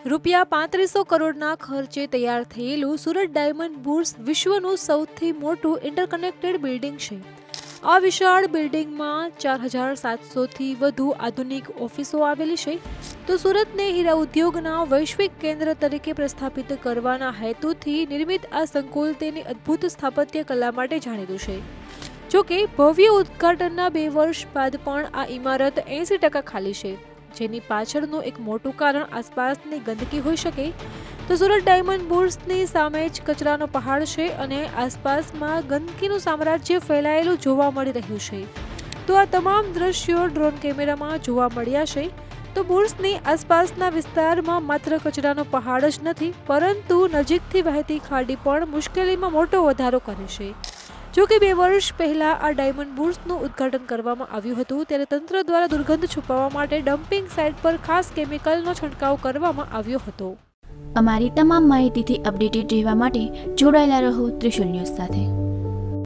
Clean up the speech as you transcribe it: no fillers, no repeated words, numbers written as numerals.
₹3500 કરોડના ખર્ચે તૈયાર થયેલું સુરત ડાયમંડ બુર્સ વિશ્વનું સૌથી મોટું ઇન્ટરકનેક્ટેડ બિલ્ડિંગ છે. આ વિશાળ બિલ્ડિંગમાં 4700થી વધુ આધુનિક ઓફિસો આવેલી છે. તો સુરતને હીરા ઉદ્યોગના વૈશ્વિક કેન્દ્ર તરીકે પ્રસ્થાપિત કરવાના હેતુથી નિર્મિત આ સંકુલ તેની અદ્ભુત સ્થાપત્ય કલા માટે જાણીતું છે. જોકે ભવ્ય ઉદ્ઘાટનના 2 વર્ષ બાદ પણ આ ઇમારત 80% ખાલી છે, જેની પાછળનું એક મોટું કારણ આસપાસની ગંદકી હોઈ શકે. તો સુરત ડાયમંડ બુર્સની સામે જ કચરાનો પહાડ છે અને આસપાસમાં ગંદકીનું સામ્રાજ્ય ફેલાયેલું જોવા મળી રહ્યું છે. તો આ તમામ દ્રશ્યો ડ્રોન કેમેરામાં જોવા મળ્યા છે. તો બુર્સની આસપાસના વિસ્તારમાં માત્ર કચરાનો પહાડ જ નથી, પરંતુ નજીકથી વહેતી ખાડી પણ મુશ્કેલીમાં મોટો વધારો કરે છે. જો કે 2 વર્ષ પહેલા આ ડાયમંડ બુર્સનું ઉદ્ઘાટન કરવામાં આવ્યું હતું, ત્યારે તંત્ર દ્વારા દુર્ગંધ છુપાવવા માટે ડમ્પિંગ સાઇટ પર ખાસ કેમિકલનો છંટકાવ કરવામાં આવ્યો હતો. અમારી તમામ માહિતીથી અપડેટેડ રહેવા માટે જોડાયેલા રહો ત્રિશુલ ન્યૂઝ સાથે.